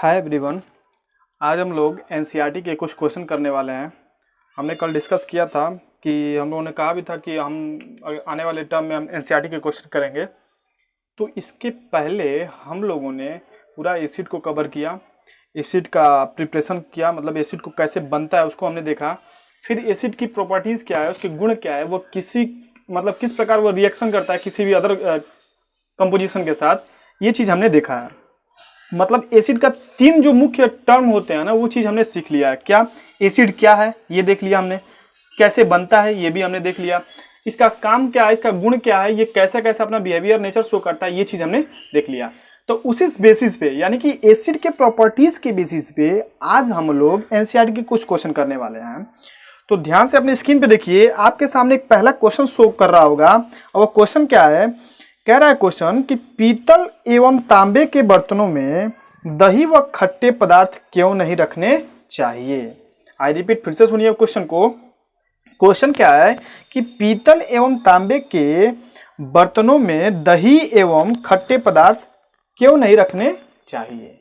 Hi everyone. आज हम लोग एनसीईआरटी के कुछ क्वेश्चन करने वाले हैं। हमने कल डिस्कस किया था कि हम लोगों ने कहा भी था कि हम आने वाले टर्म में हम एनसीईआरटी के क्वेश्चन करेंगे। तो इसके पहले हम लोगों ने पूरा एसिड को कवर किया, एसिड का प्रिपरेशन किया, मतलब एसिड को कैसे बनता है उसको हमने देखा। फिर एसिड की प्रॉपर्टीज़ क्या है, उसके गुण क्या है, वो किस प्रकार वो रिएक्शन करता है किसी भी अदर कंपोजिशन के साथ, ये चीज़ हमने देखा है। मतलब एसिड का 3 जो मुख्य टर्म होते हैं ना, वो चीज़ हमने सीख लिया है। क्या एसिड क्या है ये देख लिया हमने, कैसे बनता है ये भी हमने देख लिया, इसका काम क्या है, इसका गुण क्या है, ये कैसे कैसे अपना बिहेवियर नेचर शो करता है, ये चीज़ हमने देख लिया। तो उसी बेसिस पे, यानी कि एसिड के प्रॉपर्टीज के बेसिस पे आज हम लोग एनसीईआरटी के कुछ क्वेश्चन करने वाले हैं। तो ध्यान से अपने स्क्रीन पे देखिए, आपके सामने एक पहला क्वेश्चन शो कर रहा होगा। और वो क्वेश्चन क्या है, कह रहा है क्वेश्चन कि पीतल एवं तांबे के बर्तनों में दही व खट्टे पदार्थ क्यों नहीं रखने चाहिए। आई रिपीट, फिर से सुनिए क्वेश्चन को। क्वेश्चन क्या है कि पीतल एवं तांबे के बर्तनों में दही एवं खट्टे पदार्थ क्यों नहीं रखने चाहिए।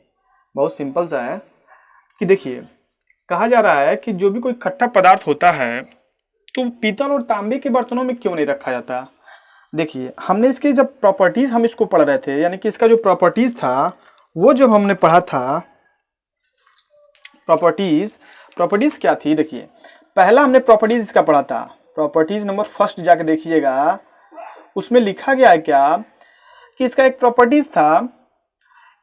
बहुत सिंपल सा है कि देखिए, कहा जा रहा है कि जो भी कोई खट्टा पदार्थ होता है तो पीतल और तांबे के बर्तनों में क्यों नहीं रखा जाता। देखिए, हमने इसके जब प्रॉपर्टीज हम इसको पढ़ रहे थे, यानी कि इसका जो प्रॉपर्टीज था वो जब हमने पढ़ा था, प्रॉपर्टीज क्या थी। देखिए, पहला हमने प्रॉपर्टीज इसका पढ़ा था, प्रॉपर्टीज नंबर फर्स्ट जाके देखिएगा, उसमें लिखा गया है क्या कि इसका एक प्रॉपर्टीज था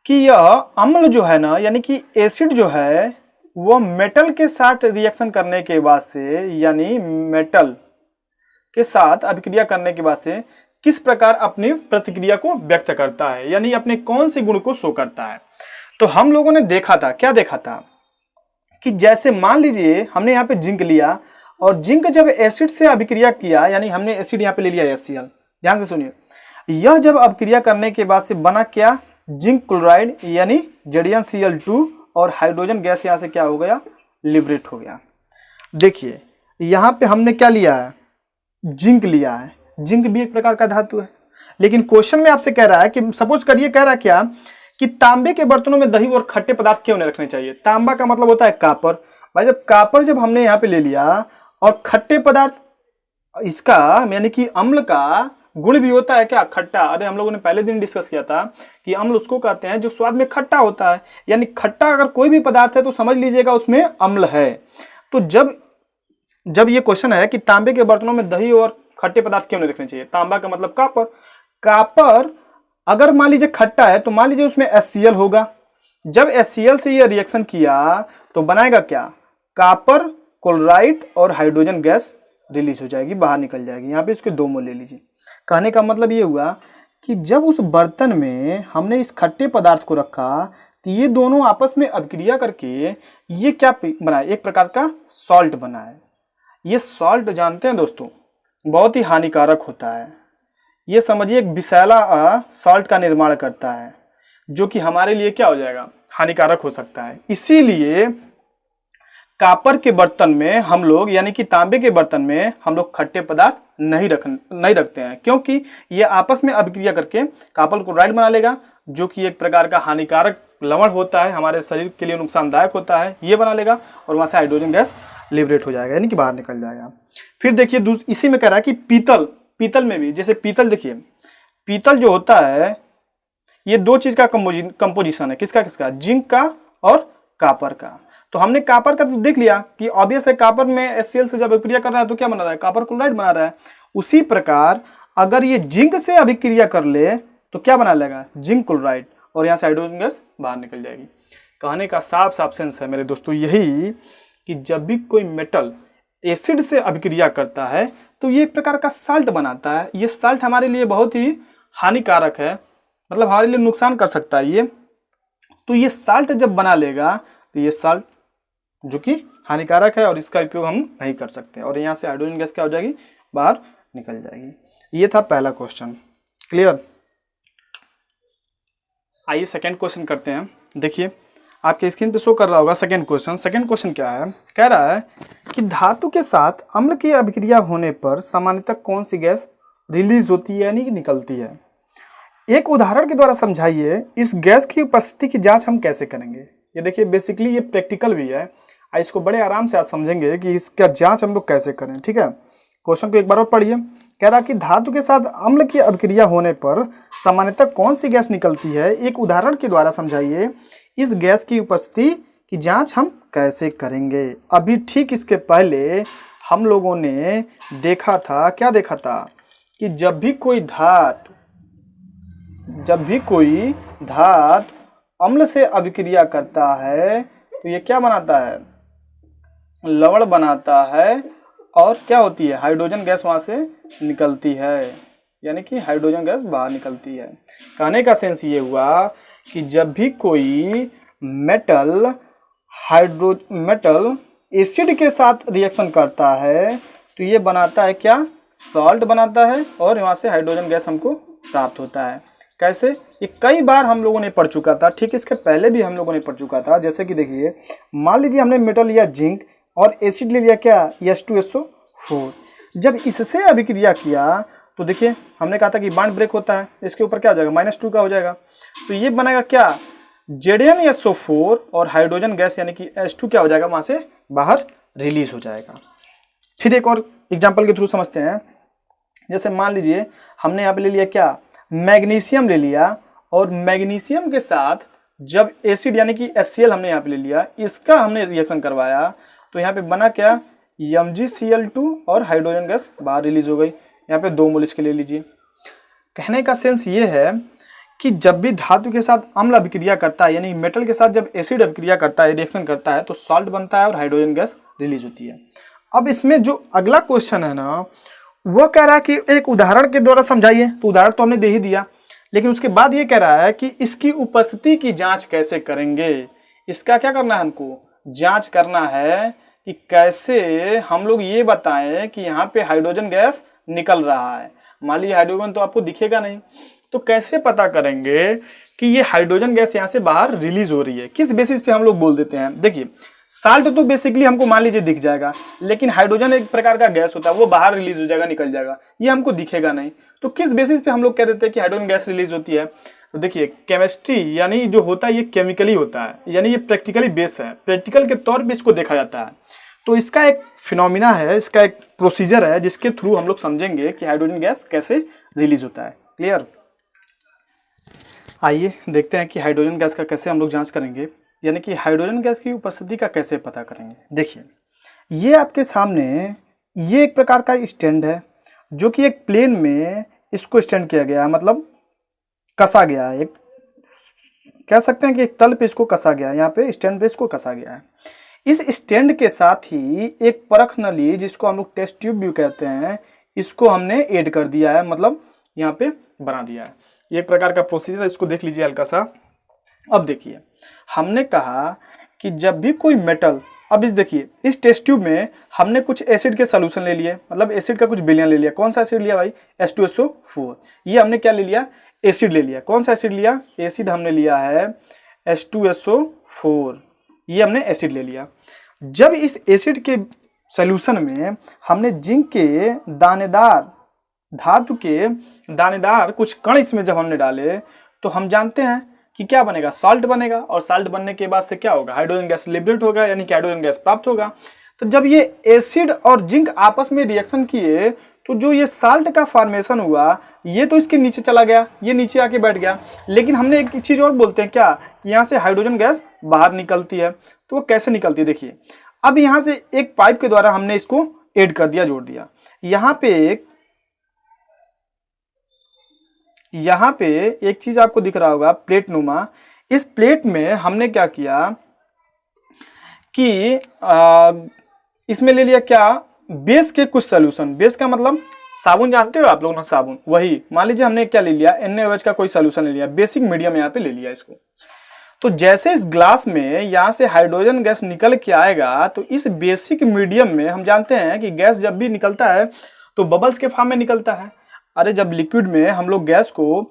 कि यह अम्ल जो है ना, यानी कि एसिड जो है वो मेटल के साथ रिएक्शन करने के बाद से, यानी मेटल के साथ अभिक्रिया करने के बाद से किस प्रकार अपनी प्रतिक्रिया को व्यक्त करता है, यानी अपने कौन से गुण को शो करता है। तो हम लोगों ने देखा था, क्या देखा था कि जैसे मान लीजिए हमने यहाँ पे जिंक लिया और जिंक जब एसिड से अभिक्रिया किया, यानी हमने एसिड यहाँ पे ले लिया HCl, ध्यान से सुनिए, यह जब अभिक्रिया करने के बाद से बना क्या, जिंक क्लोराइड, यानी ZnCl2, और हाइड्रोजन गैस यहाँ से क्या हो गया, लिबरेट हो गया। देखिए यहाँ पे हमने क्या लिया है, जिंक लिया है। जिंक भी एक प्रकार का धातु है, लेकिन क्वेश्चन में आपसे कह रहा है कि सपोज करिए, कह रहा है क्या कि तांबे के बर्तनों में दही और खट्टे पदार्थ क्यों नहीं रखने चाहिए। तांबा का मतलब होता है कापर। भाई जब कापर जब हमने यहाँ पे ले लिया और खट्टे पदार्थ, इसका यानी कि अम्ल का गुण भी होता है क्या, खट्टा। अरे हम लोगों ने पहले दिन डिस्कस किया था कि अम्ल उसको कहते हैं जो स्वाद में खट्टा होता है, यानी खट्टा अगर कोई भी पदार्थ है तो समझ लीजिएगा उसमें अम्ल है। तो जब ये क्वेश्चन है कि तांबे के बर्तनों में दही और खट्टे पदार्थ क्यों नहीं रखने चाहिए, तांबा का मतलब कापर। कापर अगर मान लीजिए खट्टा है तो मान लीजिए उसमें HCl होगा। जब HCl से ये रिएक्शन किया तो बनाएगा क्या, कापर क्लोराइड और हाइड्रोजन गैस रिलीज हो जाएगी, बाहर निकल जाएगी। यहाँ पे इसके 2 मोल ले लीजिए। कहने का मतलब ये हुआ कि जब उस बर्तन में हमने इस खट्टे पदार्थ को रखा तो ये दोनों आपस में अभिक्रिया करके ये क्या बना, एक प्रकार का सॉल्ट बना है। ये सॉल्ट जानते हैं दोस्तों, बहुत ही हानिकारक होता है। ये समझिए एक विषैला सॉल्ट का निर्माण करता है, जो कि हमारे लिए क्या हो जाएगा, हानिकारक हो सकता है। इसीलिए कापर के बर्तन में हम लोग, यानी कि तांबे के बर्तन में हम लोग खट्टे पदार्थ नहीं रखते हैं, क्योंकि ये आपस में अभिक्रिया करके कापर क्लोराइड बना लेगा, जो कि एक प्रकार का हानिकारक लवण होता है, हमारे शरीर के लिए नुकसानदायक होता है, ये बना लेगा और वहां से हाइड्रोजन गैस लिबरेट हो जाएगा, यानी कि बाहर निकल जाएगा। फिर देखिए इसी में कह रहा है कि पीतल में भी, जैसे पीतल, देखिए पीतल जो होता है ये 2 चीज का कंपोजिशन है, किसका, जिंक का और कापर का। तो हमने कापर का तो देख लिया कि ऑब्वियस है, कापर में HCl से जब अभिक्रिया कर रहा है तो क्या बना रहा है, कापर क्लोराइड बना रहा है। उसी प्रकार अगर ये जिंक से अभिक्रिया कर ले तो क्या बना लेगा, जिंक क्लोराइड, और यहाँ से हाइड्रोजन गैस बाहर निकल जाएगी। कहने का साफ साफ सेंस है मेरे दोस्तों यही कि जब भी कोई मेटल एसिड से अभिक्रिया करता है तो ये एक प्रकार का साल्ट बनाता है। ये साल्ट हमारे लिए बहुत ही हानिकारक है, मतलब हमारे लिए नुकसान कर सकता है ये। तो ये साल्ट जब बना लेगा तो ये साल्ट जो कि हानिकारक है और इसका उपयोग हम नहीं कर सकते, और यहाँ से हाइड्रोजन गैस क्या हो जाएगी, बाहर निकल जाएगी। ये था पहला क्वेश्चन, क्लियर। आइए सेकेंड क्वेश्चन करते हैं। देखिए आपके स्क्रीन पे शो कर रहा होगा सेकंड क्वेश्चन क्या है, कह रहा है कि धातु के साथ अम्ल की अभिक्रिया होने पर सामान्यतः कौन सी गैस रिलीज होती है, यानी कि निकलती है। एक उदाहरण के द्वारा समझाइए, इस गैस की उपस्थिति की जांच हम कैसे करेंगे। ये देखिए बेसिकली ये प्रैक्टिकल भी है, इसको बड़े आराम से आज समझेंगे कि इसका जांच हम लोग कैसे करें। ठीक है, क्वेश्चन को एक बार और पढ़िए। कह रहा कि धातु के साथ अम्ल की अभिक्रिया होने पर सामान्यतः कौन सी गैस निकलती है, एक उदाहरण के द्वारा समझाइए। इस गैस की उपस्थिति की जांच हम कैसे करेंगे। अभी ठीक इसके पहले हम लोगों ने देखा था, क्या देखा था, कि जब भी कोई धातु अम्ल से अभिक्रिया करता है तो ये क्या बनाता है, लवण बनाता है, और क्या होती है, हाइड्रोजन गैस वहां से निकलती है, यानी कि हाइड्रोजन गैस बाहर निकलती है। कहने का सेंस ये हुआ कि जब भी कोई मेटल एसिड के साथ रिएक्शन करता है तो ये बनाता है क्या, सॉल्ट बनाता है, और वहां से हाइड्रोजन गैस हमको प्राप्त होता है। कैसे, ये कई बार हम लोगों ने पढ़ चुका था, ठीक इसके पहले भी हम लोगों ने पढ़ चुका था। जैसे कि देखिए, मान लीजिए हमने मेटल लिया जिंक और एसिड ले लिया क्या, H2SO4। जब इससे अभिक्रिया किया तो देखिए हमने कहा था कि बॉन्ड ब्रेक होता है, इसके ऊपर क्या हो जाएगा, -2 का हो जाएगा, तो ये बनेगा क्या, ZnSO4, और हाइड्रोजन गैस यानी कि H2 क्या हो जाएगा, वहां से बाहर रिलीज हो जाएगा। फिर एक और एग्जाम्पल के थ्रू समझते हैं। जैसे मान लीजिए हमने यहाँ पे ले लिया क्या, मैग्नीशियम ले लिया, और मैग्नीशियम के साथ जब एसिड यानी कि HCl हमने यहाँ पे ले लिया, इसका हमने रिएक्शन करवाया तो यहाँ पे बना क्या, MgCl2, और हाइड्रोजन गैस बाहर रिलीज हो गई। यहाँ पे 2 मोल इसके ले लीजिए। कहने का सेंस ये है कि जब भी धातु के साथ अम्ल अभिक्रिया करता है, यानी मेटल के साथ जब एसिड अभिक्रिया करता है, रिएक्शन करता है, तो सॉल्ट बनता है और हाइड्रोजन गैस रिलीज होती है। अब इसमें जो अगला क्वेश्चन है ना, वो कह रहा है कि एक उदाहरण के द्वारा समझाइए। तो उदाहरण तो हमने दे ही दिया, लेकिन उसके बाद ये कह रहा है कि इसकी उपस्थिति की जांच कैसे करेंगे। इसका क्या करना है, हमको जांच करना है कि कैसे हम लोग ये बताएं कि यहाँ पे हाइड्रोजन गैस निकल रहा है। मान लीजिए हाइड्रोजन तो आपको दिखेगा नहीं, तो कैसे पता करेंगे कि ये हाइड्रोजन गैस यहाँ से बाहर रिलीज हो रही है, किस बेसिस पे हम लोग बोल देते हैं। देखिए, साल्ट तो बेसिकली हमको मान लीजिए दिख जाएगा, लेकिन हाइड्रोजन एक प्रकार का गैस होता है, वो बाहर रिलीज हो जाएगा, निकल जाएगा, ये हमको दिखेगा नहीं। तो किस बेसिस पे हम लोग कह देते हैं कि हाइड्रोजन गैस रिलीज होती है। तो देखिए, केमिस्ट्री यानी जो होता है ये केमिकली होता है, यानी ये प्रैक्टिकली बेस है, प्रैक्टिकल के तौर पे इसको देखा जाता है। तो इसका एक फिनोमिना है, इसका एक प्रोसीजर है, जिसके थ्रू हम लोग समझेंगे कि हाइड्रोजन गैस कैसे रिलीज होता है। क्लियर। आइए देखते हैं कि हाइड्रोजन गैस का कैसे हम लोग जांच करेंगे, यानी कि हाइड्रोजन गैस की उपस्थिति का कैसे पता करेंगे। देखिए, ये आपके सामने ये एक प्रकार का स्टैंड है, जो कि एक प्लेन में इसको स्टैंड किया गया है, मतलब कसा गया है, एक कह सकते हैं कि एक तल पे इसको कसा गया है, यहाँ पे स्टैंड पे इसको कसा गया है। इस स्टैंड के साथ ही एक परख नली, जिसको हम लोग टेस्ट ट्यूब भी कहते हैं, इसको हमने ऐड कर दिया है, मतलब यहाँ पे बना दिया है। ये एक प्रकार का प्रोसीजर है, इसको देख लीजिए हल्का सा। अब देखिए, हमने कहा कि जब भी कोई मेटल, अब इस देखिए इस टेस्ट ट्यूब में हमने कुछ एसिड के सोल्यूशन ले लिए, मतलब एसिड का कुछ विलयन ले लिया। कौन सा एसिड लिया भाई, H2SO4। ये हमने क्या ले लिया, एसिड ले लिया। कौन सा एसिड लिया, एसिड हमने लिया है H2SO4, ये हमने एसिड ले लिया। जब इस एसिड के सोल्यूशन में हमने जिंक के दानेदार, धातु के दानेदार कुछ कण इसमें जब हमने डाले, तो हम जानते हैं कि क्या बनेगा, सॉल्ट बनेगा, और सॉल्ट बनने के बाद से क्या होगा, हाइड्रोजन गैस लिबरेट होगा, यानी कि हाइड्रोजन गैस प्राप्त होगा। तो जब ये एसिड और जिंक आपस में रिएक्शन किए, तो जो ये साल्ट का फॉर्मेशन हुआ, ये तो इसके नीचे चला गया, ये नीचे आके बैठ गया। लेकिन हमने एक चीज और बोलते हैं क्या, यहाँ से हाइड्रोजन गैस बाहर निकलती है। तो वो कैसे निकलती है, देखिए, अब यहाँ से एक पाइप के द्वारा हमने इसको ऐड कर दिया, जोड़ दिया। यहाँ पे एक चीज आपको दिख रहा होगा, प्लेट नुमा। इस प्लेट में हमने क्या किया कि इसमें ले लिया क्या, बेस के कुछ सोल्यूशन। बेस का मतलब साबुन, जानते हो आप लोग ना, साबुन, वही। मान लीजिए हमने क्या ले लिया, NaOH का कोई सोल्यूशन ले लिया, बेसिक मीडियम यहाँ पे ले लिया इसको। तो जैसे इस ग्लास में यहाँ से हाइड्रोजन गैस निकल के आएगा, तो इस बेसिक मीडियम में हम जानते हैं कि गैस जब भी निकलता है तो बबल्स के फॉर्म में निकलता है। अरे जब लिक्विड में हम लोग गैस को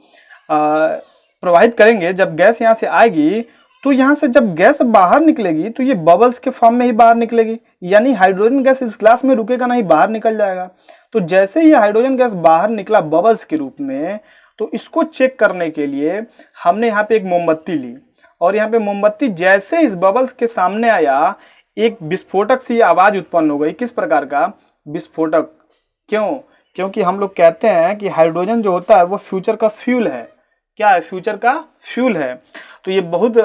प्रवाहित करेंगे, जब गैस यहाँ से आएगी, तो यहाँ से जब गैस बाहर निकलेगी तो ये बबल्स के फॉर्म में ही बाहर निकलेगी, यानी हाइड्रोजन गैस इस ग्लास में रुकेगा नहीं, बाहर निकल जाएगा। तो जैसे ही हाइड्रोजन गैस बाहर निकला बबल्स के रूप में, तो इसको चेक करने के लिए हमने यहाँ पे एक मोमबत्ती ली, और यहाँ पे मोमबत्ती जैसे इस बबल्स के सामने आया, एक विस्फोटक सी आवाज उत्पन्न हो गई। किस प्रकार का विस्फोटक? क्यों? क्योंकि हम लोग कहते हैं कि हाइड्रोजन जो होता है वो फ्यूचर का फ्यूल है। क्या है? फ्यूचर का फ्यूल है। तो ये बहुत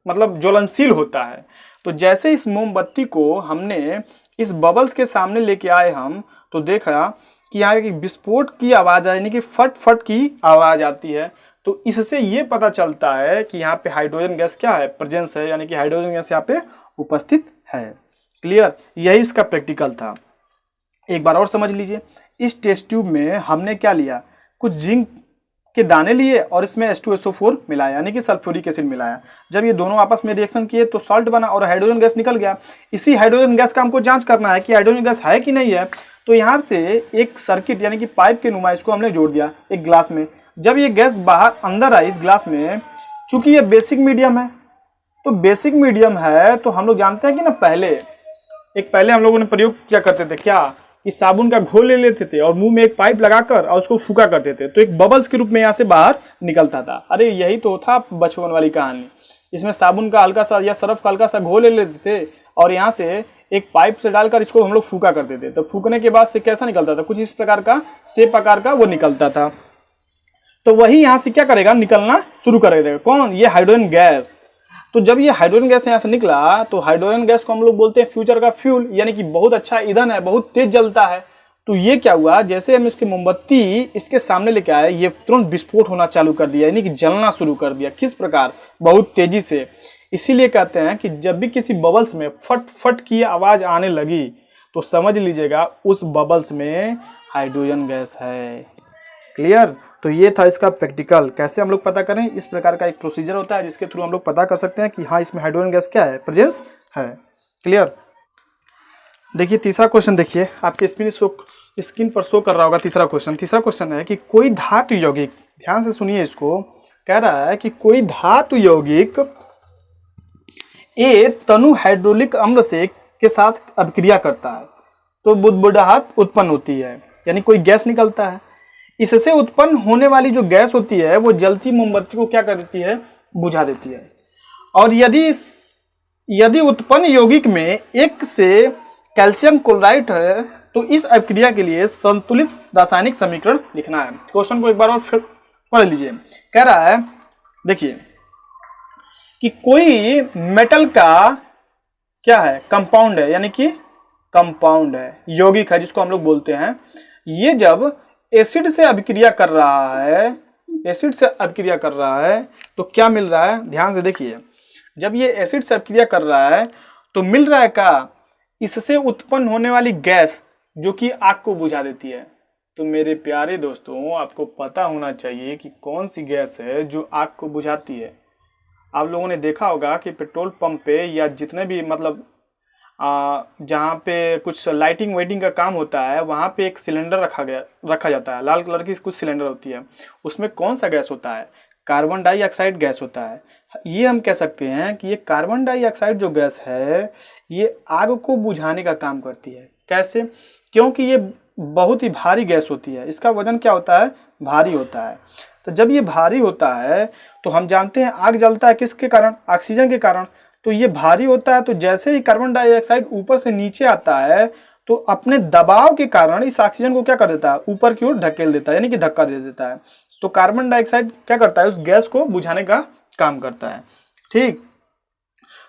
मतलब ज्वलनशील होता है। तो जैसे इस मोमबत्ती को हमने इस बबल्स के सामने लेके आए हम, तो देखा कि यहाँ की विस्फोट की आवाज है, यानी कि फट फट की आवाज आती है। तो इससे ये पता चलता है कि यहाँ पे हाइड्रोजन गैस क्या है? प्रेजेंस है, यानी कि हाइड्रोजन गैस यहाँ पे उपस्थित है। क्लियर? यही इसका प्रैक्टिकल था। एक बार और समझ लीजिए। इस टेस्ट ट्यूब में हमने क्या लिया? कुछ जिंक के दाने लिए और इसमें H2SO4 मिलाया, यानी कि सल्फ्यूरिक एसिड मिलाया। जब ये दोनों आपस में रिएक्शन किए तो सॉल्ट बना और हाइड्रोजन गैस निकल गया। इसी हाइड्रोजन गैस का हमको जांच करना है कि हाइड्रोजन गैस है कि नहीं है। तो यहाँ से एक सर्किट यानी कि पाइप के नुमा इसको हमने जोड़ दिया एक ग्लास में। जब ये गैस बाहर अंदर आई इस ग्लास में, चूंकि ये बेसिक मीडियम है, तो बेसिक मीडियम है तो हम लोग जानते हैं कि ना पहले हम लोगों ने प्रयोग क्या करते थे, क्या कि साबुन का घोल ले लेते थे और मुंह में एक पाइप लगाकर और उसको फूका करते थे, तो एक बबल्स के रूप में यहाँ से बाहर निकलता था। अरे यही तो था बचपन वाली कहानी। इसमें साबुन का हल्का सा या सरफ का हल्का सा घोल ले लेते थे और यहाँ से एक पाइप से डालकर इसको हम लोग फूका करते थे। तो फूकने के बाद से कैसा निकलता था? कुछ इस प्रकार का शेप आकार का वो निकलता था। तो वही यहाँ से क्या करेगा? निकलना शुरू कर देगा। कौन? ये हाइड्रोजन गैस। तो जब ये हाइड्रोजन गैस यहाँ से निकला तो हाइड्रोजन गैस को हम लोग बोलते हैं फ्यूचर का फ्यूल, यानी कि बहुत अच्छा ईंधन है, बहुत तेज जलता है। तो ये क्या हुआ? जैसे हम इसकी मोमबत्ती इसके सामने लेके आए, ये तुरंत विस्फोट होना चालू कर दिया, यानी कि जलना शुरू कर दिया। किस प्रकार? बहुत तेजी से। इसीलिए कहते हैं कि जब भी किसी बबल्स में फट फट की आवाज आने लगी तो समझ लीजिएगा उस बबल्स में हाइड्रोजन गैस है। क्लियर? तो ये था इसका प्रैक्टिकल। कैसे हम लोग पता करें? इस प्रकार का एक प्रोसीजर होता है जिसके थ्रू हम लोग पता कर सकते हैं कि हाँ इसमें हाइड्रोजन गैस क्या है? प्रेजेंस है। क्लियर? देखिए तीसरा क्वेश्चन, देखिए आपके स्क्रीन पर शो कर रहा होगा। तीसरा क्वेश्चन है कि कोई धातु यौगिक, ध्यान से सुनिए इसको, कह रहा है कि कोई धातु यौगिक ए तनु हाइड्रोलिक अम्ल से के साथ अभिक्रिया करता है तो बुदबुदाहट उत्पन्न होती है, यानी कोई गैस निकलता है। इससे उत्पन्न होने वाली जो गैस होती है वो जलती मोमबत्ती को क्या कर देती है? बुझा देती है। और यदि उत्पन्न यौगिक में एक से कैल्शियम क्लोराइड है तो इस अभिक्रिया के लिए संतुलित रासायनिक समीकरण लिखना है। क्वेश्चन को एक बार और फिर पढ़ लीजिए। कह रहा है देखिए कि कोई मेटल का क्या है? कंपाउंड है, यानी कि कंपाउंड है, यौगिक है जिसको हम लोग बोलते हैं। ये जब एसिड से अभिक्रिया कर रहा है, तो क्या मिल रहा है? ध्यान से देखिए। जब ये एसिड से अभिक्रिया कर रहा है तो मिल रहा है क्या? इससे उत्पन्न होने वाली गैस जो कि आग को बुझा देती है। तो मेरे प्यारे दोस्तों, आपको पता होना चाहिए कि कौन सी गैस है जो आग को बुझाती है। आप लोगों ने देखा होगा कि पेट्रोल पंप पे या जितने भी मतलब जहाँ पे कुछ लाइटिंग वाइटिंग का काम होता है वहाँ पे एक सिलेंडर रखा जाता है, लाल कलर की कुछ सिलेंडर होती है। उसमें कौन सा गैस होता है? कार्बन डाइऑक्साइड गैस होता है। ये हम कह सकते हैं कि ये कार्बन डाइऑक्साइड जो गैस है ये आग को बुझाने का काम करती है। कैसे? क्योंकि ये बहुत ही भारी गैस होती है। इसका वजन क्या होता है? भारी होता है। तो जब ये भारी होता है तो हम जानते हैं आग जलता है किसके कारण? ऑक्सीजन के कारण। तो ये भारी होता है, तो जैसे ही कार्बन डाइऑक्साइड ऊपर से नीचे आता है तो अपने दबाव के कारण इस ऑक्सीजन को क्या कर देता है? ऊपर की ओर ढकेल देता है, यानी कि धक्का दे देता है। तो कार्बन डाइऑक्साइड क्या करता है? उस गैस को बुझाने का काम करता है। ठीक,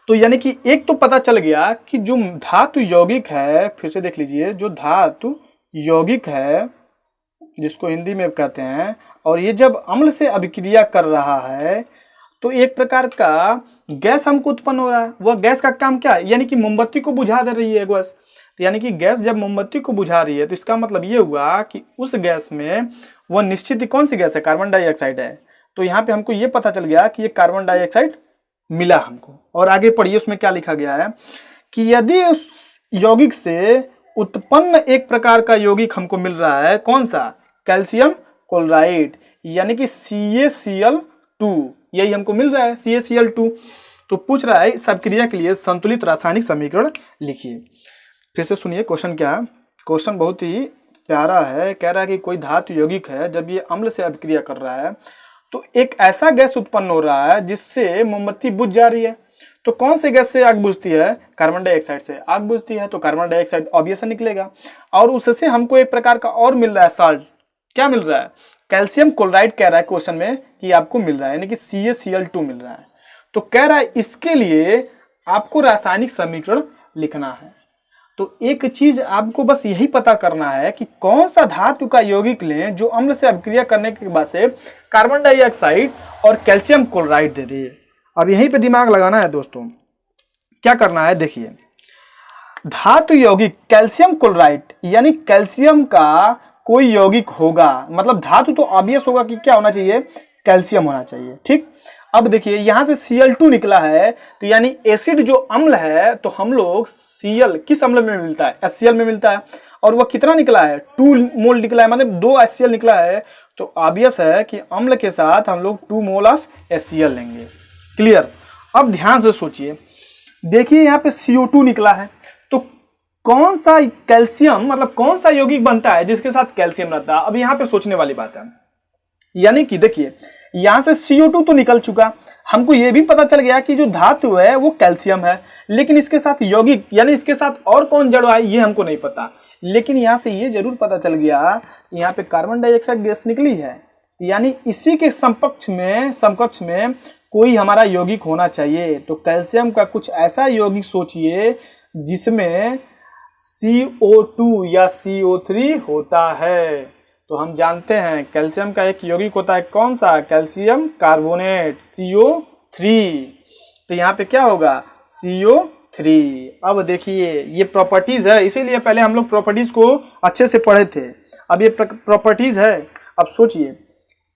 तो यानी कि एक तो पता चल गया कि जो धातु यौगिक है, फिर से देख लीजिए, जो धातु यौगिक है जिसको हिंदी में कहते हैं, और ये जब अम्ल से अभिक्रिया कर रहा है तो एक प्रकार का गैस हमको उत्पन्न हो रहा है। वह गैस का काम क्या है? यानी कि मोमबत्ती को बुझा दे रही है गैस। तो यानी कि गैस जब मोमबत्ती को बुझा रही है तो इसका मतलब ये हुआ कि उस गैस में वह निश्चित कौन सी गैस है? कार्बन डाइऑक्साइड है। तो यहाँ पे हमको ये पता चल गया कि ये कार्बन डाइऑक्साइड मिला हमको। और आगे पढ़िए उसमें क्या लिखा गया है कि यदि उस यौगिक से उत्पन्न एक प्रकार का यौगिक हमको मिल रहा है, कौन सा? कैल्शियम क्लोराइड, यानी कि CaCl2, यही हमको मिल रहा है CaCl2। तो पूछ रहा है इस अभिक्रिया के लिए संतुलित रासायनिक समीकरण लिखिए। फिर से सुनिए क्वेश्चन क्या है। क्वेश्चन बहुत ही प्यारा है। कह रहा है कि कोई धातु यौगिक है, जब ये अम्ल से अभिक्रिया कर रहा है तो एक ऐसा गैस उत्पन्न हो रहा है जिससे मोमबत्ती बुझ जा रही है। तो कौन से गैस से आग बुझती है? कार्बन डाइऑक्साइड से आग बुझती है। तो कार्बन डाइऑक्साइड ऑब्वियस निकलेगा और उससे हमको एक प्रकार का और मिल रहा है साल्ट। क्या मिल रहा है? कैल्शियम क्लोराइड कह रहा है क्वेश्चन में कि आपको मिल रहा है, यानी कि CaCl2 मिल रहा है। तो कह रहा है इसके लिए आपको रासायनिक समीकरण लिखना है। तो एक चीज आपको बस यही पता करना है कि कौन सा धातु का यौगिक लें जो अम्ल से अभिक्रिया करने के बाद से कार्बन डाइऑक्साइड और कैल्शियम क्लोराइड दे दे। अब यहीं पे दिमाग लगाना है दोस्तों। क्या करना है? देखिए, धातु यौगिक कैल्शियम क्लोराइड यानी कैल्शियम का कोई यौगिक होगा, मतलब धातु तो ऑब्वियस होगा कि क्या होना चाहिए? कैल्शियम होना चाहिए। ठीक, अब देखिए यहां से Cl2 निकला है, तो यानी एसिड जो अम्ल है, तो हम लोग Cl किस अम्ल में मिलता है? HCl में मिलता है। और वह कितना निकला है? 2 मोल निकला है, मतलब 2 HCl निकला है। तो ऑब्वियस है कि अम्ल के साथ हम लोग 2 मोल ऑफ HCl लेंगे। क्लियर? अब ध्यान से सोचिए, देखिए यहाँ पे CO2 निकला है, तो कौन सा कैल्शियम, मतलब कौन सा यौगिक बनता है जिसके साथ कैल्शियम रहता है? अब यहाँ पे सोचने वाली बात है। यानी कि देखिए यहां से CO2 तो निकल चुका, हमको ये भी पता चल गया कि जो धातु है वो कैल्शियम है, लेकिन इसके साथ यौगिक यानी इसके साथ और कौन जुड़ा है ये हमको नहीं पता। लेकिन यहां से ये जरूर पता चल गया, यहाँ पे कार्बन डाइऑक्साइड गैस निकली है, यानी इसी के समकक्ष में कोई हमारा यौगिक होना चाहिए। तो कैल्शियम का कुछ ऐसा यौगिक सोचिए जिसमें CO2 या CO3 होता है। तो हम जानते हैं कैल्शियम का एक यौगिक होता है, कौन सा? Calcium carbonate CO3। तो यहाँ पे क्या होगा? CO3। अब देखिए ये प्रॉपर्टीज है, इसीलिए पहले हम लोग प्रॉपर्टीज को अच्छे से पढ़े थे। अब ये प्रॉपर्टीज है। अब सोचिए,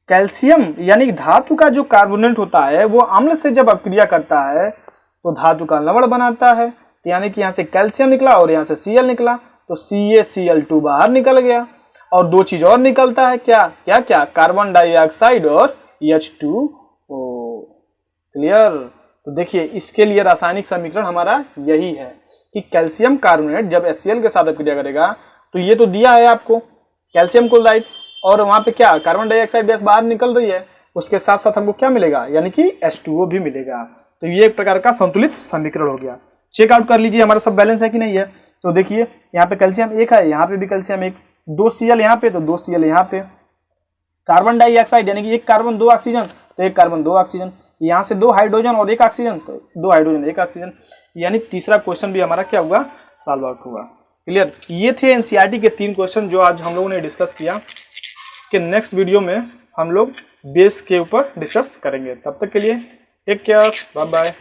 कैल्शियम यानी धातु का जो कार्बोनेट होता है वो अम्ल से जब अपक्रिया करता है तो धातु का लवण बनाता है। तो यानी कि यहाँ से कैल्शियम निकला और यहाँ से Cl निकला, तो CaCl2 बाहर निकल गया। और 2 चीज और निकलता है, क्या? कार्बन डाइऑक्साइड और H2O। क्लियर? तो देखिए इसके लिए रासायनिक समीकरण हमारा यही है कि कैल्शियम कार्बोनेट जब HCl के साथ अपक्रिया करेगा, तो ये तो दिया है आपको कैल्शियम क्लोराइड, और वहां पे क्या? कार्बन डाइऑक्साइड गैस बाहर निकल रही है, उसके साथ साथ हमको क्या मिलेगा? यानी कि H2O भी मिलेगा। तो ये एक प्रकार का संतुलित समीकरण हो गया। चेकआउट कर लीजिए हमारा सब बैलेंस है कि नहीं है। तो देखिए यहाँ पे कैल्शियम 1 है, यहाँ पे भी कैल्शियम 1, 2 Cl यहाँ पे, तो 2 Cl यहाँ पे। कार्बन डाइऑक्साइड यानी कि 1 कार्बन 2 ऑक्सीजन, तो 1 कार्बन 2 ऑक्सीजन। यहाँ से 2 हाइड्रोजन और 1 ऑक्सीजन, तो 2 हाइड्रोजन 1 ऑक्सीजन। यानी तीसरा क्वेश्चन भी हमारा क्या हुआ? सॉल्व आउट हुआ। क्लियर? ये थे एनसीईआरटी के 3 क्वेश्चन जो आज हम लोगों ने डिस्कस किया। इसके नेक्स्ट वीडियो में हम लोग बेस के ऊपर डिस्कस करेंगे। तब तक के लिए टेक केयर, बाय बाय।